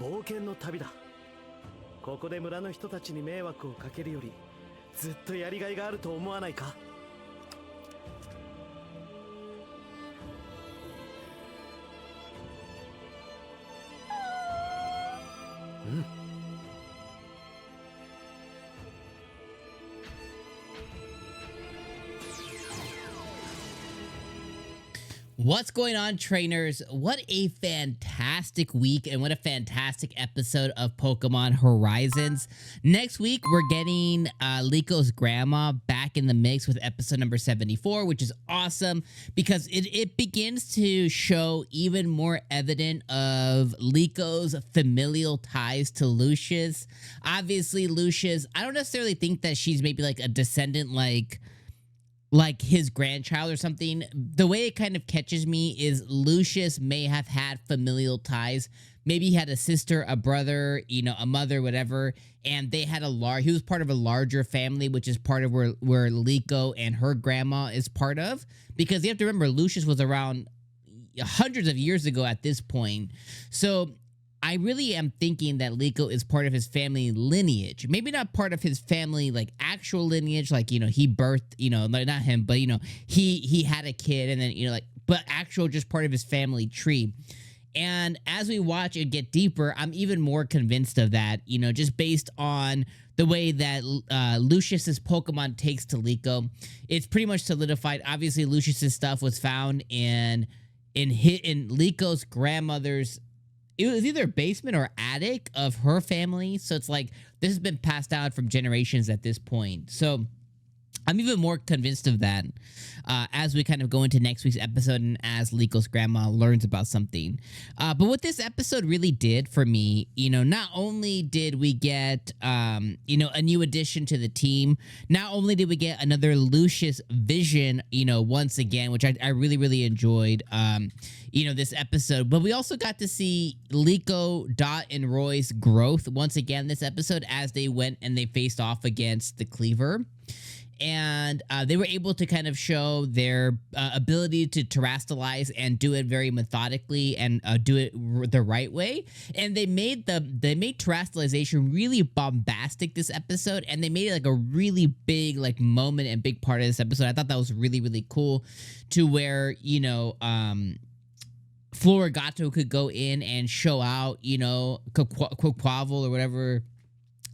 冒険の旅だ。ここで村の人たちに迷惑をかけるよりずっとやりがいがあると思わないか。うん。What's going on, trainers? What a fantastic week and what a fantastic episode of Pokemon Horizons. Next week, we're getting Liko's grandma back in the mix with episode number 74, which is awesome because it begins to show even more evidence of Liko's familial ties to Lucius. Obviously, Lucius, I don't necessarily think that she's maybe like a descendant like his grandchild or something. The way it kind of catches me is Lucius may have had familial ties. Maybe he had a sister, a brother, a mother, whatever, and they had he was part of a larger family, which is part of where Liko and her grandma is part of. Because you have to remember, Lucius was around hundreds of years ago at this point. So I really am thinking that Liko is part of his family lineage. Maybe not part of his family, like actual lineage, like, he birthed, not him, but, he had a kid and then, but actual just part of his family tree. And as we watch it get deeper, I'm even more convinced of that, just based on the way that Lucius's Pokemon takes to Liko. It's pretty much solidified. Obviously, Lucius's stuff was found in Liko's grandmother's. It was either basement or attic of her family. So it's like this has been passed down from generations at this point. So I'm even more convinced of that as we kind of go into next week's episode and as Liko's grandma learns about something. But what this episode really did for me, not only did we get, a new addition to the team, not only did we get another Lucius vision, once again, which I really, really enjoyed, this episode, but we also got to see Liko, Dot, and Roy's growth once again this episode as they went and they faced off against the Kleavor. And they were able to kind of show their ability to terrestrialize and do it very methodically and do it the right way. And they made terrestrialization really bombastic this episode, and they made it like a really big moment and big part of this episode. I thought that was really, really cool, to where Florigato could go in and show out 𝐒𝐻𝐻𝐿 or whatever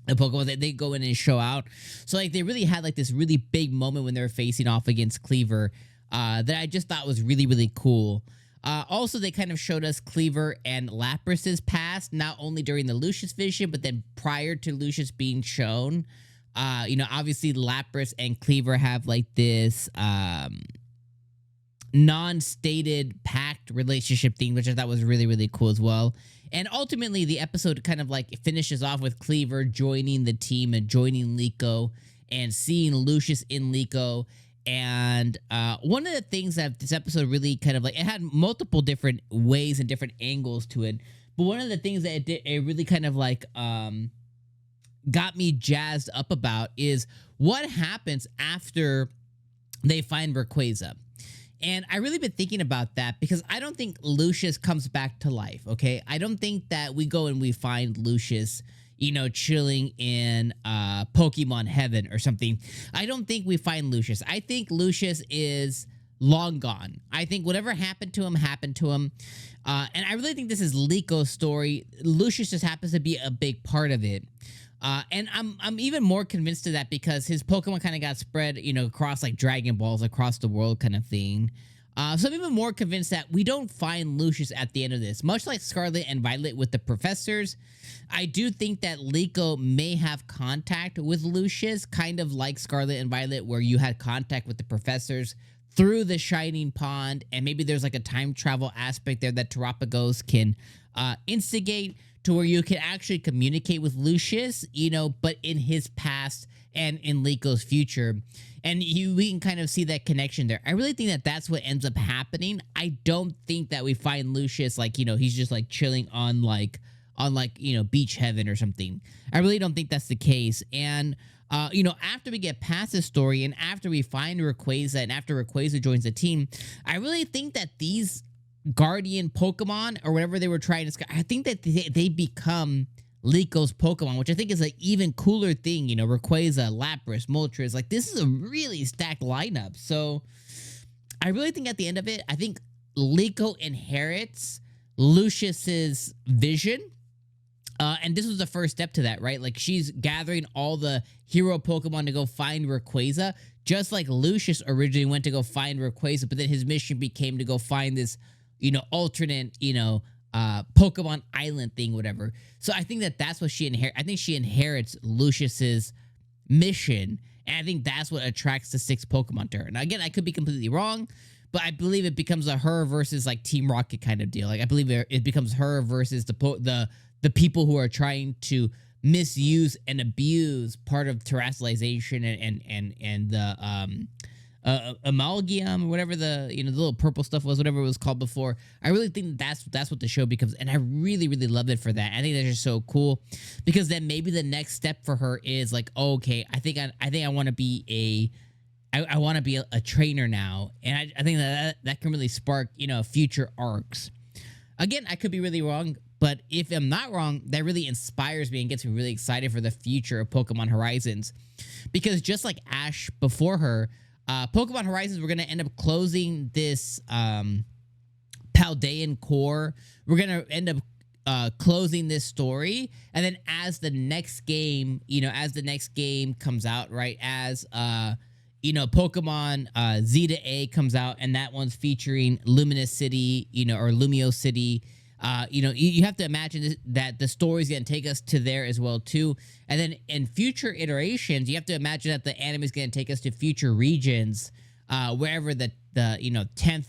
the Pokemon they go in and show out. So they really had this really big moment when they were facing off against Kleavor that I just thought was really, really cool. Also, they kind of showed us Kleavor and Lapras's past, not only during the Lucius vision, but then prior to Lucius being shown. Obviously Lapras and Kleavor have this non-stated pact relationship thing, which I thought was really, really cool as well. And ultimately, the episode kind of finishes off with Kleavor joining the team and joining Liko and seeing Lucius in Liko. And one of the things that this episode really kind of it had multiple different ways and different angles to it. But one of the things that it really kind of got me jazzed up about is what happens after they find Rayquaza. And I really been thinking about that because I don't think Lucius comes back to life, okay? I don't think that we go and we find Lucius, chilling in Pokemon heaven or something. I don't think we find Lucius. I think Lucius is long gone. I think whatever happened to him, happened to him. And I really think this is Liko's story. Lucius just happens to be a big part of it. And I'm even more convinced of that because his Pokemon kind of got spread, across Dragon Balls across the world kind of thing. So I'm even more convinced that we don't find Lucius at the end of this. Much like Scarlet and Violet with the professors, I do think that Liko may have contact with Lucius, kind of like Scarlet and Violet, where you had contact with the professors through the Shining Pond, and maybe there's a time travel aspect there that Terapagos can instigate, to where you can actually communicate with Lucius, but in his past and in Liko's future. And we can kind of see that connection there. I really think that that's what ends up happening. I don't think that we find Lucius he's just chilling on beach heaven or something. I really don't think that's the case. And after we get past this story and after we find Rayquaza and after Rayquaza joins the team, I really think that these guardian Pokemon or whatever they were trying to. I think that they become Liko's Pokemon, which I think is an even cooler thing. You know, Rayquaza, Lapras, Moltres. Like, this is a really stacked lineup. So I really think at the end of it, I think Liko inherits Lucious's vision. And this was the first step to that, right? Like, she's gathering all the hero Pokemon to go find Rayquaza, just like Lucius originally went to go find Rayquaza, but then his mission became to go find this, you know, alternate, you know, Pokemon Island thing, whatever. So I think that that's what she inherits. I think she inherits Lucious's mission, and I think that's what attracts the 6 Pokemon to her. Now, again, I could be completely wrong, but I believe it becomes a her versus like Team Rocket kind of deal. Like, I believe it becomes her versus the people who are trying to misuse and abuse part of terrestrialization and the amalgam or whatever the, you know, the little purple stuff was, whatever it was called before. I really think that's what the show becomes, and I really love it for that. I think that's just so cool, because then maybe the next step for her is like, oh, okay, I think I want to be I want to be a trainer now, and I think that can really spark, you know, future arcs. Again, I could be really wrong, but if I'm not wrong, that really inspires me and gets me really excited for the future of Pokemon Horizons. Because just like Ash before her, Pokemon Horizons, we're going to end up closing this Paldean core. We're going to end up closing this story. And then as the next game, you know, as the next game comes out, right, as, you know, Pokemon 𝐬𝐸𝐴 comes out, and that one's featuring Luminous City, you know, or Lumio City. You know, you have to imagine that the story's going to take us to there as well, too. And then in future iterations, you have to imagine that the anime is going to take us to future regions, wherever the you know, 10th,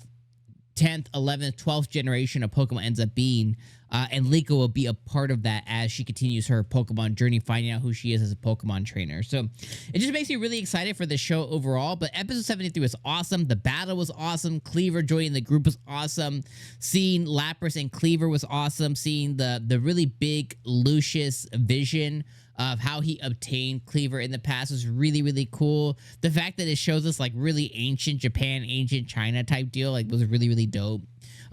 11th, 12th generation of Pokemon ends up being. And Liko will be a part of that as she continues her Pokemon journey, finding out who she is as a Pokemon trainer. So it just makes me really excited for the show overall. But episode 73 was awesome. The battle was awesome. Kleavor joining the group was awesome. Seeing Lapras and Kleavor was awesome. Seeing the really big Lucius vision of how he obtained Kleavor in the past was really cool. The fact that it shows us like really ancient Japan, ancient China type deal, like, was really dope.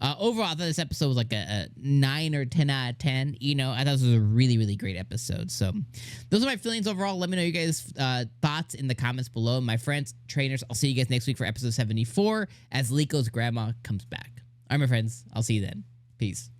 Overall, I thought this episode was like a 9 or 10 out of 10. You know, I thought this was a really great episode. So those are my feelings overall. Let me know you guys' thoughts in the comments below. My friends, trainers, I'll see you guys next week for episode 74 as Liko's grandma comes back. All right, my friends, I'll see you then. Peace.